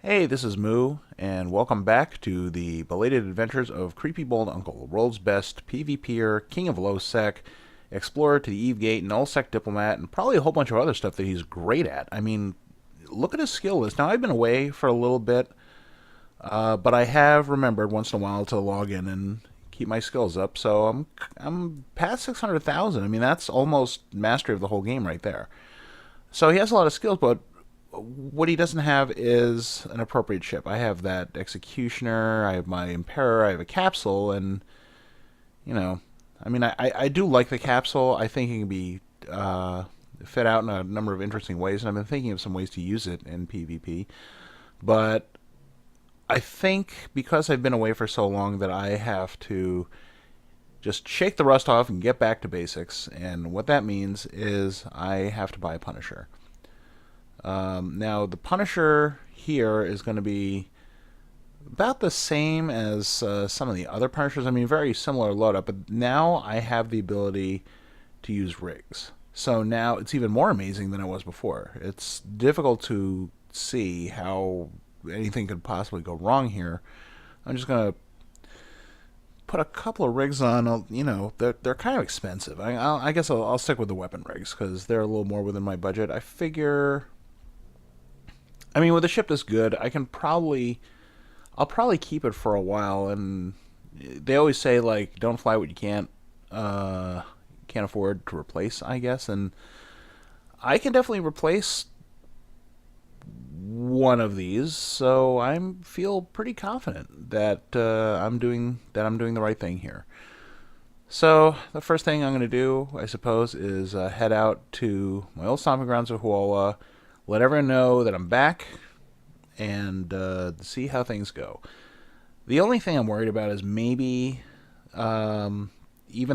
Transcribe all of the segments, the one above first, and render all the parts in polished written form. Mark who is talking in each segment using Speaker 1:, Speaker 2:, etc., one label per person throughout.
Speaker 1: Hey, this is Moo, and welcome back to the belated adventures of Creepy Bold Uncle, world's best PvPer, king of low sec, explorer to the Eve Gate, null sec diplomat, and probably a whole bunch of other stuff that he's great at. I mean, look at his skill list. Now, I've been away for a little bit, but I have remembered once in a while to log in and keep my skills up. So I'm past 600,000. I mean, that's almost mastery of the whole game right there. So he has a lot of skills, but what he doesn't have is an appropriate ship. I have that Executioner, I have my Imperator, I have a capsule, and, you know, I mean, I do like the capsule. I think it can be fit out in a number of interesting ways, and I've been thinking of some ways to use it in PvP. But I think because I've been away for so long that I have to just shake the rust off and get back to basics, and what that means is I have to buy a Punisher. Now, the Punisher here is going to be about the same as some of the other Punishers. I mean, very similar loadout, but now I have the ability to use rigs. So now it's even more amazing than it was before. It's difficult to see how anything could possibly go wrong here. I'm just going to put a couple of rigs on. They're kind of expensive. I guess I'll stick with the weapon rigs because they're a little more within my budget. I figure, I mean, with a ship this good, I'll probably keep it for a while. And they always say like, don't fly what you can't afford to replace, I guess. And I can definitely replace one of these, so I feel pretty confident that I'm doing the right thing here. So the first thing I'm going to do, I suppose, is head out to my old stomping grounds of Huola, let everyone know that I'm back, and see how things go. The only thing I'm worried about is maybe, even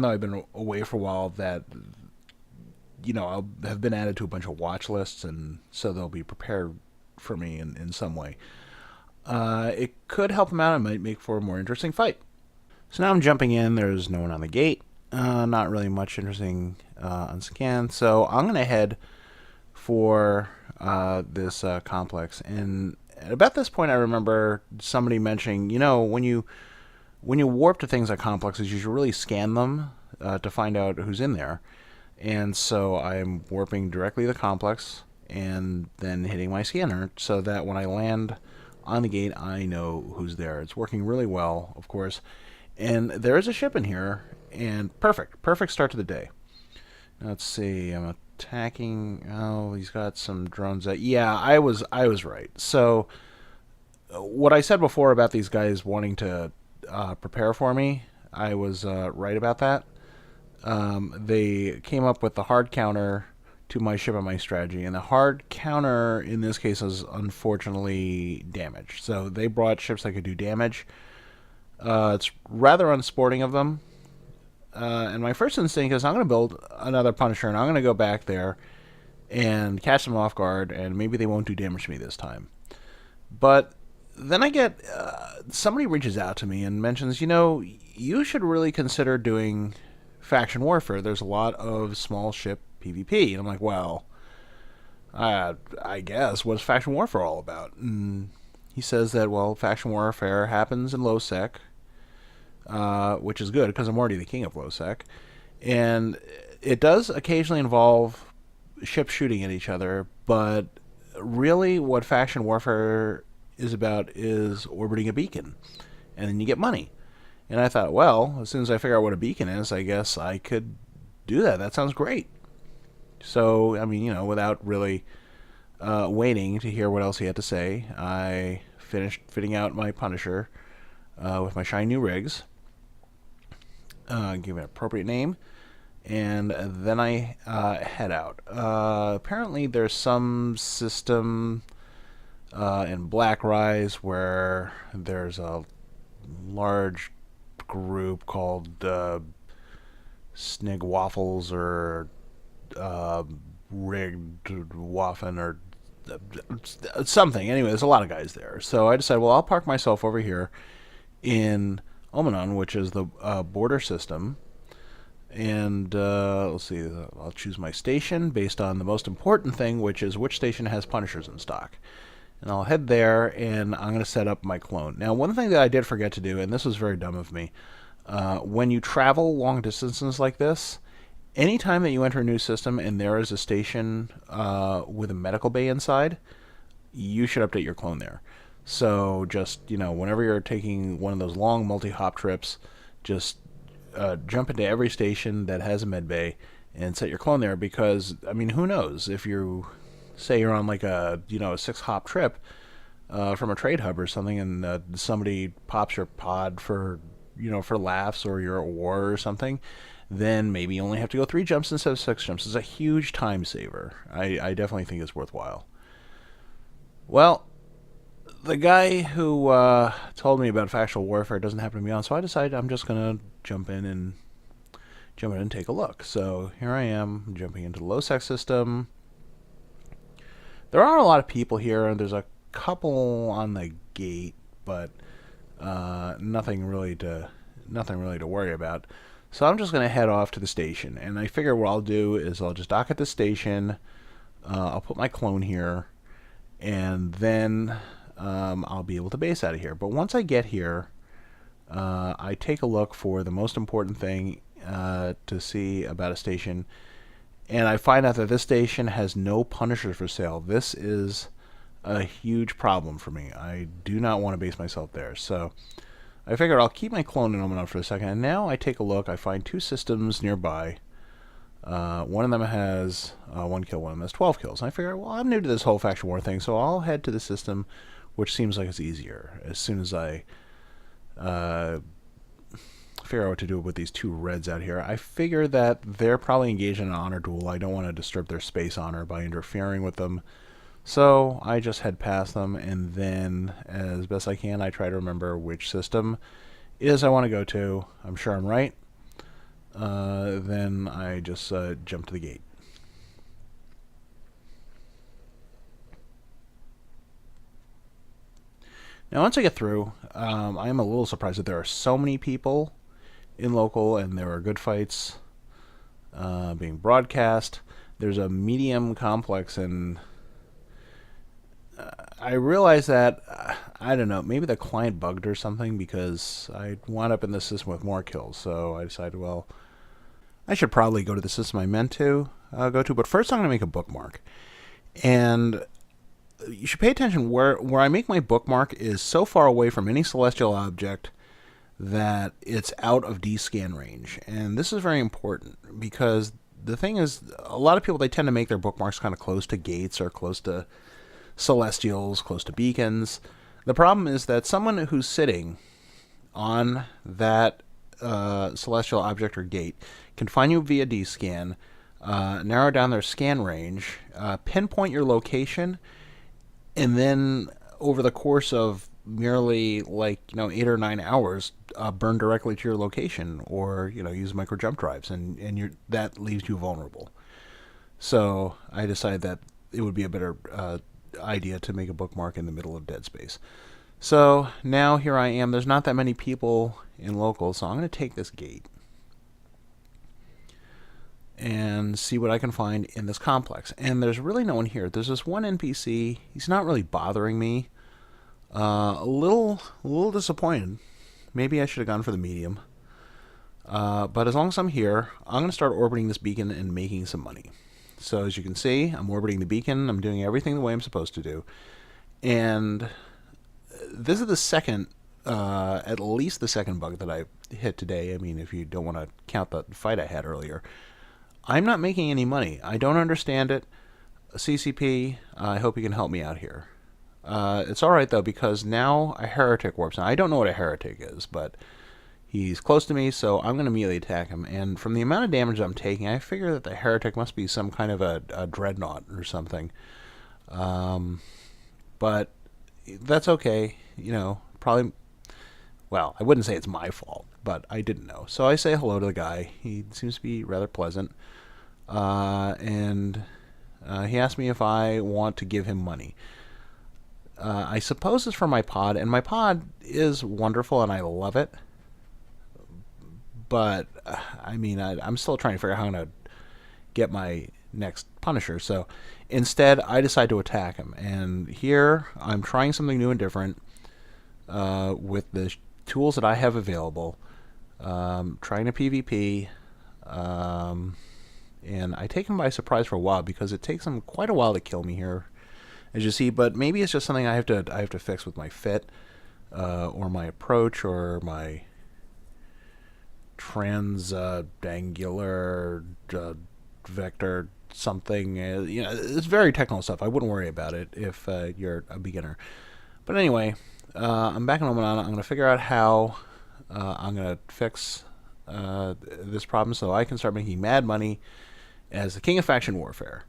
Speaker 1: though I've been away for a while, that I'll have been added to a bunch of watch lists, and so they'll be prepared for me in some way. It could help them out. It might make for a more interesting fight. So now I'm jumping in. There's no one on the gate. Not really much interesting on scan. So I'm going to head for this complex. And at about this point, I remember somebody mentioning, when you warp to things like complexes, you should really scan them to find out who's in there. And so I'm warping directly to the complex and then hitting my scanner so that when I land on the gate, I know who's there. It's working really well, of course. And there is a ship in here, and perfect start to the day. Let's see, I'm attacking. Oh, he's got some drones. Yeah, I was right. So what I said before about these guys wanting to prepare for me, I was right about that. They came up with the hard counter to my ship and my strategy, and the hard counter in this case is unfortunately damage. So they brought ships that could do damage. It's rather unsporting of them. And my first instinct is I'm going to build another Punisher, and I'm going to go back there and catch them off guard, and maybe they won't do damage to me this time. But then I get somebody reaches out to me and mentions, you should really consider doing faction warfare. There's a lot of small ship PvP. And I'm like, well, I guess, what's faction warfare all about? And he says that, well, faction warfare happens in low sec, which is good because I'm already the king of low sec. And it does occasionally involve ships shooting at each other, but really what faction warfare is about is orbiting a beacon, and then you get money. And I thought, well, as soon as I figure out what a beacon is, I guess I could do that. That sounds great. So, I mean, without really waiting to hear what else he had to say, I finished fitting out my Punisher with my shiny new rigs, give it an appropriate name, and then I head out. Apparently, there's some system in Black Rise where there's a large group called Snig Waffles or Rigged Waffen or something. Anyway, there's a lot of guys there. So I decided, well, I'll park myself over here in Omenon, which is the border system. And let's see, I'll choose my station based on the most important thing, which is which station has Punishers in stock. And I'll head there, and I'm going to set up my clone. Now, one thing that I did forget to do, and this was very dumb of me, when you travel long distances like this, anytime that you enter a new system and there is a station with a medical bay inside, you should update your clone there. So just, whenever you're taking one of those long multi-hop trips, just jump into every station that has a med bay and set your clone there, because, I mean, who knows? If you say you're on like a 6-hop trip from a trade hub or something, and somebody pops your pod for laughs, or you're at war or something, then maybe you only have to go 3 jumps instead of 6 jumps. It's a huge time saver. I definitely think it's worthwhile. Well, the guy who told me about factual warfare doesn't happen to be on, so I decided I'm just gonna jump in and take a look. So here I am, jumping into the low sec system. There are a lot of people here, and there's a couple on the gate, but nothing really to worry about. So I'm just gonna head off to the station, and I figure what I'll do is I'll just dock at the station. I'll put my clone here, and then I'll be able to base out of here. But once I get here, I take a look for the most important thing to see about a station, and I find out that this station has no Punishers for sale. This is a huge problem for me. I do not want to base myself there. So I figured I'll keep my clone in Omanut for a second, and now I take a look. I find 2 systems nearby. One of them has 1 kill, one of them has 12 kills. And I figure, well, I'm new to this whole faction war thing, so I'll head to the system which seems like it's easier. As soon as I figure out what to do with these 2 reds out here, I figure that they're probably engaged in an honor duel. I don't want to disturb their space honor by interfering with them. So I just head past them, and then, as best I can, I try to remember which system it is I want to go to. I'm sure I'm right. Then I just jump to the gate. Now, once I get through, I am a little surprised that there are so many people in local, and there are good fights being broadcast. There's a medium complex, and I realized that, I don't know, maybe the client bugged or something, because I wound up in the system with more kills. So I decided, well, I should probably go to the system I meant to go to, but first I'm going to make a bookmark. And you should pay attention, where I make my bookmark is so far away from any celestial object that it's out of D-scan range. And this is very important, because the thing is, a lot of people, they tend to make their bookmarks kind of close to gates or close to celestials, close to beacons. The problem is that someone who's sitting on that celestial object or gate can find you via D-scan, narrow down their scan range, pinpoint your location, and then over the course of merely 8 or 9 hours, burn directly to your location, or use micro jump drives, and that leaves you vulnerable. So I decided that it would be a better idea to make a bookmark in the middle of dead space. So now here I am. There's not that many people in local, so I'm going to take this gate and see what I can find in this complex. And there's really no one here. There's this one NPC. He's not really bothering me. A little disappointed. Maybe I should have gone for the medium. But as long as I'm here, I'm going to start orbiting this beacon and making some money. So as you can see, I'm orbiting the beacon. I'm doing everything the way I'm supposed to do. And this is the second, at least the second bug that I hit today. I mean, if you don't want to count the fight I had earlier. I'm not making any money. I don't understand it. CCP, I hope you can help me out here. It's alright, though, because now a heretic warps. Now, I don't know what a heretic is, but he's close to me, so I'm going to immediately attack him. And from the amount of damage I'm taking, I figure that the heretic must be some kind of a dreadnought or something. But that's okay. Probably, well, I wouldn't say it's my fault, but I didn't know. So I say hello to the guy. He seems to be rather pleasant. And he asked me if I want to give him money. I suppose it's for my pod, and my pod is wonderful, and I love it. But, I mean, I'm still trying to figure out how to get my next Punisher. So instead, I decide to attack him. And here, I'm trying something new and different with the tools that I have available. Trying to PvP. And I take him by surprise for a while because it takes him quite a while to kill me here, as you see. But maybe it's just something I have to fix with my fit, or my approach, or my transangular vector something. It's very technical stuff. I wouldn't worry about it if you're a beginner. But anyway, I'm back in Oman. I'm going to figure out how I'm going to fix this problem so I can start making mad money as the king of faction warfare.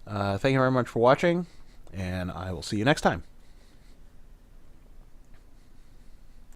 Speaker 1: Thank you very much for watching, and I will see you next time.